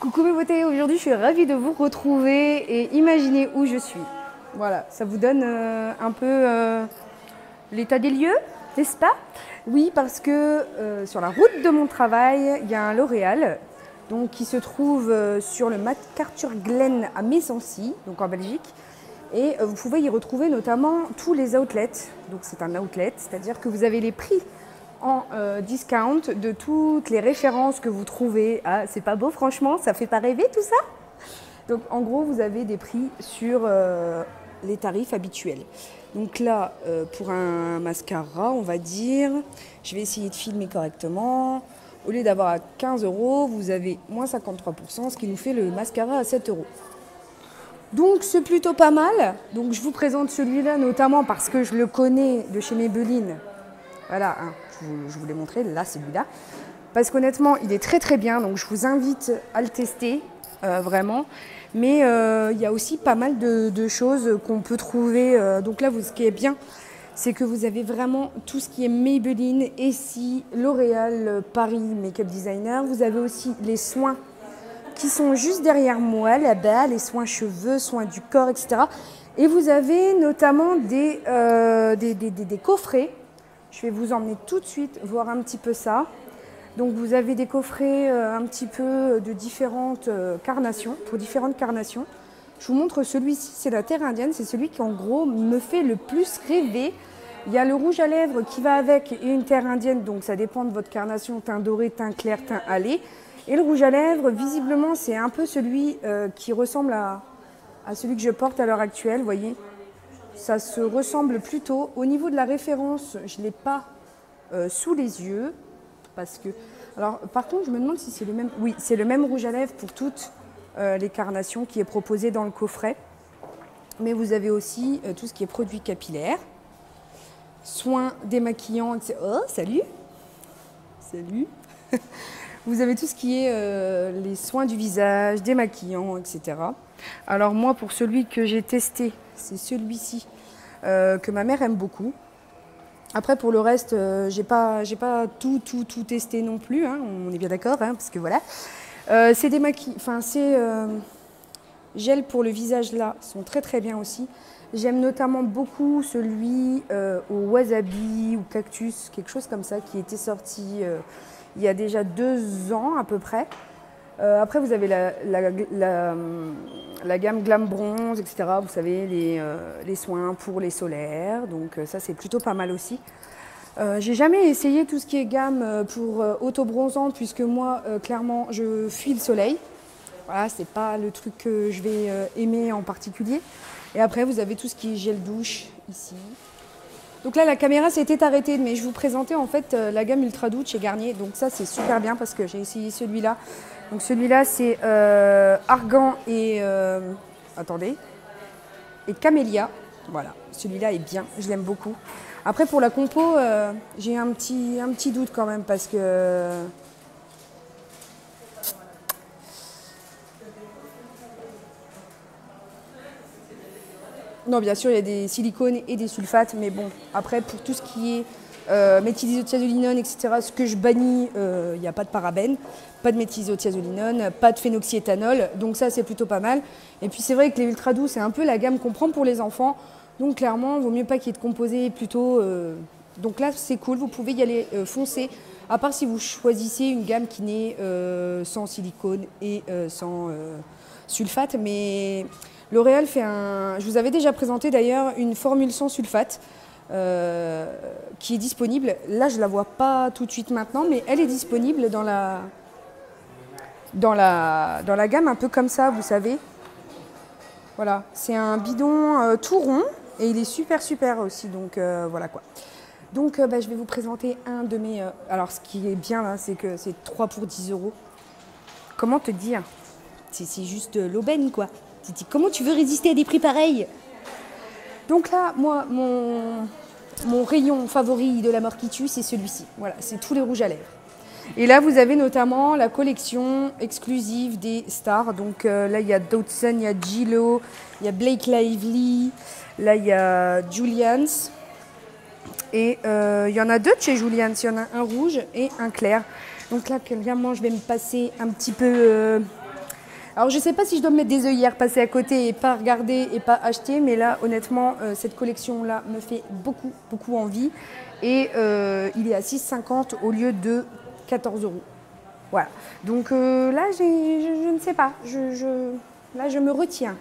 Coucou mes beautés, aujourd'hui je suis ravie de vous retrouver et imaginer où je suis. Voilà, ça vous donne un peu l'état des lieux, n'est-ce pas? Oui, parce que sur la route de mon travail, il y a un L'Oréal donc, qui se trouve sur le MacArthur Glen à Messancy, donc en Belgique. Et vous pouvez y retrouver notamment tous les outlets. Donc c'est un outlet, c'est-à-dire que vous avez les prix en discount de toutes les références que vous trouvez. Ah, c'est pas beau franchement, ça fait pas rêver tout ça? Donc en gros, vous avez des prix sur les tarifs habituels. Donc là, pour un mascara, on va dire, je vais essayer de filmer correctement. Au lieu d'avoir à 15 €, vous avez moins 53%, ce qui nous fait le mascara à 7 €. Donc c'est plutôt pas mal. Donc je vous présente celui-là notamment parce que je le connais de chez Maybelline. Voilà, hein, je vous l'ai montré, là celui-là. Parce qu'honnêtement, il est très très bien, donc je vous invite à le tester, vraiment. Mais il y a aussi pas mal de choses qu'on peut trouver. Donc là, ce qui est bien, c'est que vous avez vraiment tout ce qui est Maybelline, Essie, L'Oréal, Paris, Makeup Designer. Vous avez aussi les soins qui sont juste derrière moi, là-bas, les soins cheveux, soins du corps, etc. Et vous avez notamment des coffrets. Je vais vous emmener tout de suite voir un petit peu ça. Donc vous avez des coffrets un petit peu de différentes carnations, pour différentes carnations. Je vous montre celui-ci, c'est la terre indienne, c'est celui qui en gros me fait le plus rêver. Il y a le rouge à lèvres qui va avec et une terre indienne, donc ça dépend de votre carnation, teint doré, teint clair, teint hâlé. Et le rouge à lèvres, visiblement, c'est un peu celui qui ressemble à celui que je porte à l'heure actuelle, vous voyez. Ça se ressemble plutôt. Au niveau de la référence, je ne l'ai pas sous les yeux. Parce que... Alors, par contre, je me demande si c'est le même... Oui, c'est le même rouge à lèvres pour toutes les carnations qui est proposé dans le coffret. Mais vous avez aussi tout ce qui est produits capillaires, soins démaquillants, etc. Oh, salut! Salut! Vous avez tout ce qui est les soins du visage, démaquillants, etc. Alors moi, pour celui que j'ai testé, c'est celui-ci que ma mère aime beaucoup. Après, pour le reste, j'ai pas tout testé non plus, hein, on est bien d'accord, hein, parce que voilà. Ces gels pour le visage là sont très très bien aussi. J'aime notamment beaucoup celui au wasabi ou cactus, quelque chose comme ça, qui était sorti il y a déjà 2 ans à peu près. Après, vous avez la gamme Glam Bronze, etc. Vous savez, les soins pour les solaires. Donc ça, c'est plutôt pas mal aussi. J'ai jamais essayé tout ce qui est gamme pour auto-bronzant, puisque moi, clairement, je fuis le soleil. Voilà, c'est pas le truc que je vais aimer en particulier. Et après, vous avez tout ce qui est gel douche ici. Donc là, la caméra s'était arrêtée, mais je vous présentais en fait la gamme Ultra Douce chez Garnier. Donc ça, c'est super bien parce que j'ai essayé celui-là. Donc celui-là, c'est Argan et... attendez. Et Camélia. Voilà, celui-là est bien, je l'aime beaucoup. Après, pour la compo, j'ai un petit doute quand même parce que... Non, bien sûr, il y a des silicones et des sulfates, mais bon, après, pour tout ce qui est méthylisothiazolinone, etc., ce que je bannis, il n'y a pas de parabènes, pas de méthylisothiazolinone, pas de phénoxyéthanol, donc ça, c'est plutôt pas mal. Et puis, c'est vrai que les ultra doux, c'est un peu la gamme qu'on prend pour les enfants, donc clairement, il vaut mieux pas qu'il y ait de composés plutôt... Donc là, c'est cool, vous pouvez y aller foncer, à part si vous choisissez une gamme qui n'est sans silicone et sans sulfate, mais... L'Oréal fait un... Je vous avais déjà présenté d'ailleurs une formule sans sulfate qui est disponible. Là, je ne la vois pas tout de suite maintenant, mais elle est disponible dans la gamme un peu comme ça, vous savez. Voilà, c'est un bidon tout rond et il est super aussi, donc voilà quoi. Donc je vais vous présenter un de mes... Alors ce qui est bien là, c'est que c'est 3 pour 10 €. Comment te dire? C'est juste l'aubaine quoi. Comment tu veux résister à des prix pareils? Donc là, moi, mon rayon favori de la mort qui tue, c'est celui-ci. Voilà, c'est tous les rouges à lèvres. Et là, vous avez notamment la collection exclusive des stars. Donc là, il y a Dodson, il y a Gillo, il y a Blake Lively, là, il y a Julian's. Et il y en a 2 de chez Julian's. Il y en a un rouge et un clair. Donc là, clairement, je vais me passer un petit peu Alors je sais pas si je dois me mettre des œillères, passer à côté et pas regarder et pas acheter, mais là honnêtement cette collection là me fait beaucoup envie et il est à 6,50 € au lieu de 14 €. Voilà, donc là je ne sais pas, là je me retiens,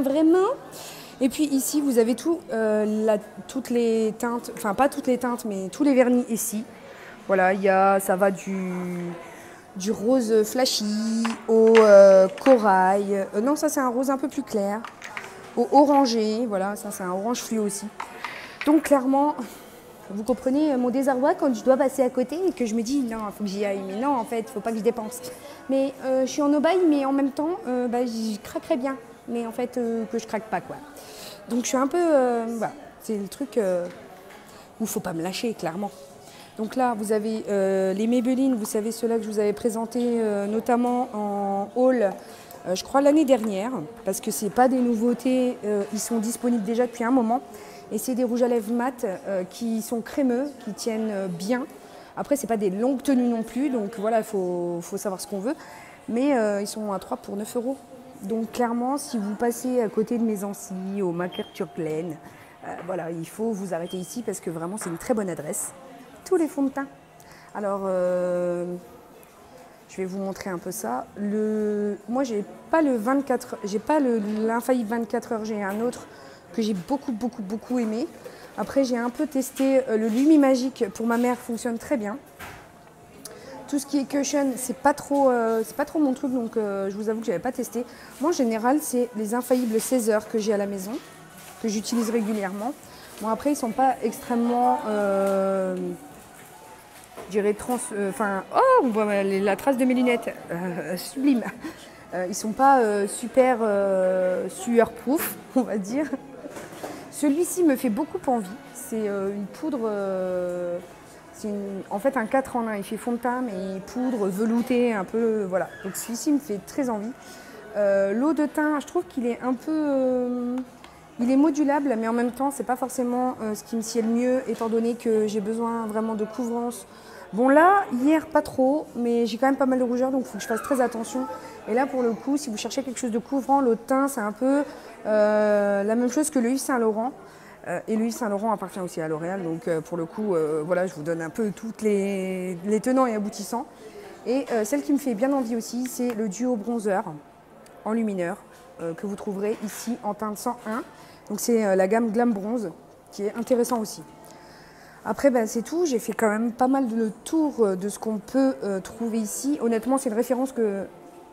vraiment. Et puis ici vous avez toutes les teintes, enfin pas toutes les teintes mais tous les vernis ici. Voilà, ça va du rose flashy au corail. Non, ça c'est un rose un peu plus clair. Au orangé, voilà, ça c'est un orange fluo aussi. Donc clairement, vous comprenez mon désarroi quand je dois passer à côté et que je me dis non, il faut que j'y aille. Mais non, en fait, il ne faut pas que je dépense. Mais je suis en aubaine, mais en même temps, je craquerais bien. Mais en fait, que je craque pas, quoi. Donc je suis un peu... voilà, c'est le truc où il ne faut pas me lâcher, clairement. Donc là, vous avez les Maybelline, vous savez ceux-là que je vous avais présentés notamment en haul, je crois l'année dernière, parce que ce n'est pas des nouveautés, ils sont disponibles déjà depuis un moment. Et c'est des rouges à lèvres mat qui sont crémeux, qui tiennent bien. Après, ce n'est pas des longues tenues non plus, donc voilà, il faut savoir ce qu'on veut. Mais ils sont à 3 pour 9 €. Donc clairement, si vous passez à côté de Maison-Sy, au MacArthur Glen, voilà, il faut vous arrêter ici parce que vraiment, c'est une très bonne adresse. Tous les fonds de teint. Alors, je vais vous montrer un peu ça. Moi, j'ai pas le 24, j'ai pas l'infaillible 24 heures. J'ai un autre que j'ai beaucoup aimé. Après, j'ai un peu testé le Lumi Magique pour ma mère, fonctionne très bien. Tout ce qui est cushion, c'est pas trop mon truc, donc je vous avoue que j'avais pas testé. Moi, en général, c'est les infaillibles 16 heures que j'ai à la maison, que j'utilise régulièrement. Bon, après, ils sont pas extrêmement je dirais on voit la trace de mes lunettes, sublime. Ils sont pas super sueur-proof, on va dire. Celui-ci me fait beaucoup envie. C'est une poudre, en fait un 4 en 1. Il fait fond de teint, mais poudre, velouté, un peu, voilà. Donc celui-ci me fait très envie. L'eau de teint, je trouve qu'il est un peu... il est modulable, mais en même temps, c'est pas forcément ce qui me sied le mieux, étant donné que j'ai besoin vraiment de couvrance. Bon là, hier pas trop, mais j'ai quand même pas mal de rougeur, donc il faut que je fasse très attention. Et là, pour le coup, si vous cherchez quelque chose de couvrant, l'eau de teint, c'est un peu la même chose que le Yves Saint Laurent. Et le Yves Saint Laurent appartient aussi à L'Oréal, donc pour le coup, voilà, je vous donne un peu toutes les tenants et aboutissants. Et celle qui me fait bien envie aussi, c'est le duo bronzer en lumineur, que vous trouverez ici en teinte 101. Donc c'est la gamme Glam Bronze, qui est intéressant aussi. Après, c'est tout. J'ai fait quand même pas mal de tour de ce qu'on peut trouver ici. Honnêtement, c'est une référence que...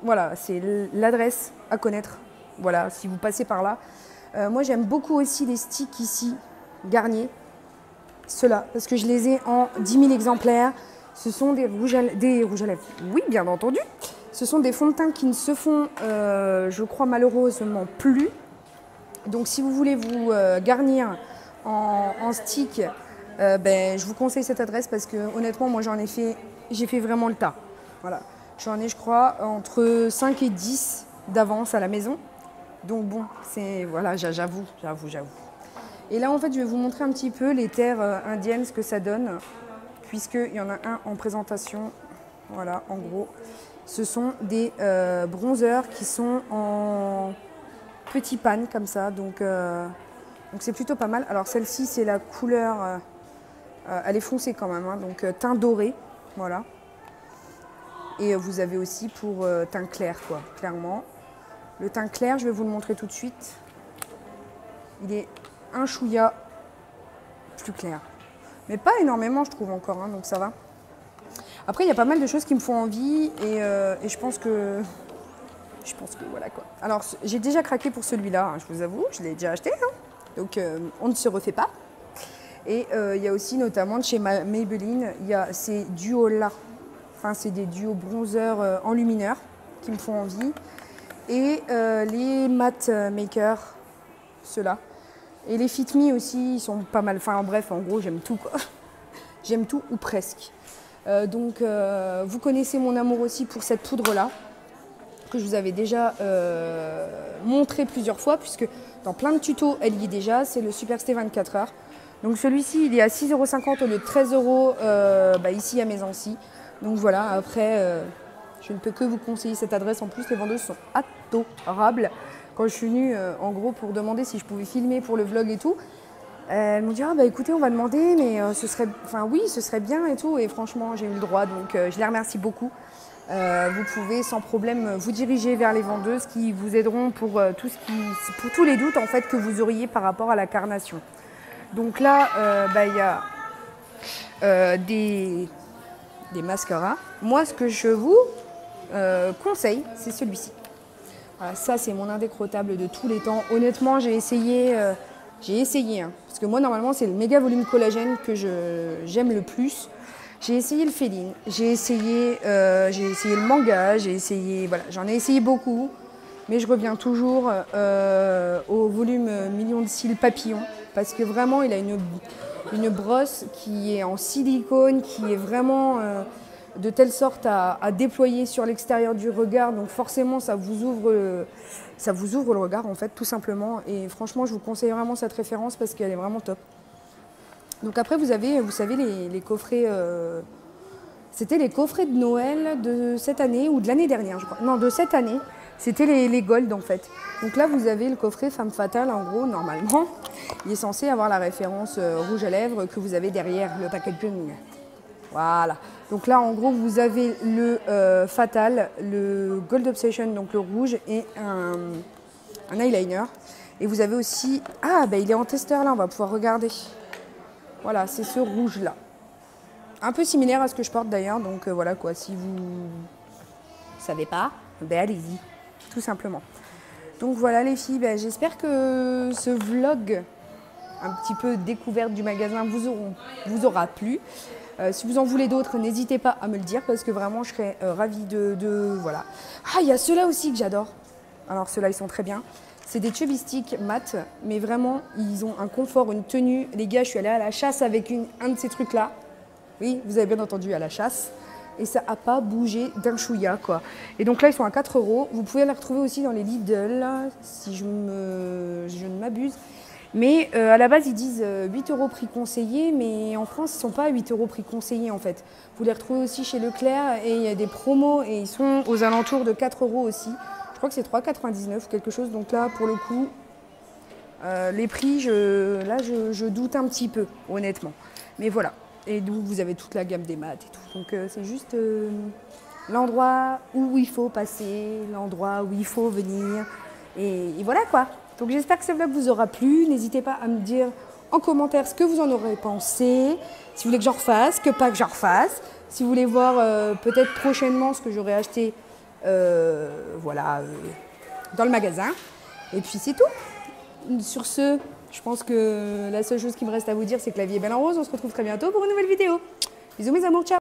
Voilà, c'est l'adresse à connaître. Voilà, si vous passez par là. Moi, j'aime beaucoup aussi les sticks ici, Garnier. Ceux-là, parce que je les ai en 10 000 exemplaires. Ce sont des rouges à lèvres. Oui, bien entendu. Ce sont des fonds de teint qui ne se font, je crois, malheureusement plus. Donc, si vous voulez vous garnir en stick... je vous conseille cette adresse parce que honnêtement, moi j'ai fait vraiment le tas. Voilà. J'en ai, je crois, entre 5 et 10 d'avance à la maison. Donc bon, voilà, j'avoue. Et là, en fait, je vais vous montrer un petit peu les terres indiennes, ce que ça donne, puisqu'il y en a un en présentation. Voilà, en gros, ce sont des bronzers qui sont en petits pannes comme ça, donc c'est plutôt pas mal. Alors celle-ci, c'est la couleur... elle est foncée quand même, hein, donc teint doré, voilà. Et vous avez aussi pour teint clair, quoi, clairement. Le teint clair, je vais vous le montrer tout de suite. Il est un chouïa plus clair. Mais pas énormément, je trouve encore, hein, donc ça va. Après, il y a pas mal de choses qui me font envie et je pense que voilà, quoi. Alors, j'ai déjà craqué pour celui-là, hein, je vous avoue, je l'ai déjà acheté, hein, donc on ne se refait pas. Et il y a aussi notamment de chez Maybelline, il y a ces duos-là. Enfin, c'est des duos bronzer en lumineur qui me font envie. Et les matte maker, ceux-là. Et les Fit Me aussi, ils sont pas mal. Enfin, bref, en gros, j'aime tout, quoi. J'aime tout ou presque. Donc, vous connaissez mon amour aussi pour cette poudre-là, que je vous avais déjà montré plusieurs fois, puisque dans plein de tutos, elle y est déjà. C'est le Superstay 24 heures. Donc celui-ci, il est à 6,50 € au lieu de 13 € ici à Maison-Sy. Donc voilà, après, Je ne peux que vous conseiller cette adresse. En plus, les vendeuses sont adorables. Quand je suis venue, en gros, pour demander si je pouvais filmer pour le vlog et tout, elles m'ont dit ah, bah écoutez, on va demander, mais oui, ce serait bien et tout. Et franchement, j'ai eu le droit, donc je les remercie beaucoup. Vous pouvez sans problème vous diriger vers les vendeuses qui vous aideront pour tous les doutes en fait que vous auriez par rapport à la carnation. Donc là, il y a des mascaras. Moi, ce que je vous conseille, c'est celui-ci. Voilà, ça, c'est mon indécrottable de tous les temps. Honnêtement, j'ai essayé, hein, parce que moi, normalement, c'est le méga volume collagène que j'aime le plus. J'ai essayé le Féline, j'ai essayé le manga, voilà, j'en ai essayé beaucoup, mais je reviens toujours au volume million de cils papillon, parce que vraiment, il a une brosse qui est en silicone, qui est vraiment de telle sorte à déployer sur l'extérieur du regard, donc forcément, ça vous ouvre le regard, en fait, tout simplement, et franchement, je vous conseille vraiment cette référence parce qu'elle est vraiment top. Donc après, vous avez, vous savez, les coffrets, c'était les coffrets de Noël de cette année ou de l'année dernière, je crois. Non, de cette année, c'était les Gold en fait. Donc là, vous avez le coffret Femme Fatale, en gros, normalement. Il est censé avoir la référence rouge à lèvres que vous avez derrière le packaging. Voilà. Donc là, en gros, vous avez le Fatal, le Gold Obsession, donc le rouge, et un eyeliner. Et vous avez aussi... Ah, bah il est en testeur là, on va pouvoir regarder. Voilà, c'est ce rouge-là. Un peu similaire à ce que je porte d'ailleurs, donc voilà quoi, si vous ne savez pas, ben allez-y, tout simplement. Donc voilà les filles, ben, j'espère que ce vlog, un petit peu découverte du magasin, vous aura plu. Si vous en voulez d'autres, n'hésitez pas à me le dire, parce que vraiment je serais ravie voilà. Ah, il y a ceux-là aussi que j'adore. Alors ceux-là, ils sont très bien. C'est des chubby sticks mat, mais vraiment, ils ont un confort, une tenue. Les gars, je suis allée à la chasse avec un de ces trucs-là. Oui, vous avez bien entendu, à la chasse. Et ça n'a pas bougé d'un chouïa, quoi. Et donc là, ils sont à 4 €. Vous pouvez les retrouver aussi dans les Lidl, si je ne m'abuse. Mais à la base, ils disent 8 € prix conseillé, mais en France, ils ne sont pas à 8 € prix conseillé, en fait. Vous les retrouvez aussi chez Leclerc, et il y a des promos, et ils sont aux alentours de 4 € aussi. Je crois que c'est 3,99 ou quelque chose. Donc là, pour le coup, les prix, je doute un petit peu, honnêtement. Mais voilà. Et donc, vous avez toute la gamme des mat et tout. Donc, c'est juste l'endroit où il faut passer, l'endroit où il faut venir. Et voilà, quoi. Donc, j'espère que ce vlog vous aura plu. N'hésitez pas à me dire en commentaire ce que vous en aurez pensé. Si vous voulez que j'en refasse, que pas que j'en refasse. Si vous voulez voir peut-être prochainement ce que j'aurais acheté voilà, dans le magasin. Et puis c'est tout. Sur ce, je pense que la seule chose qui me reste à vous dire, c'est que la vie est belle en rose. On se retrouve très bientôt pour une nouvelle vidéo. Bisous mes amours, ciao.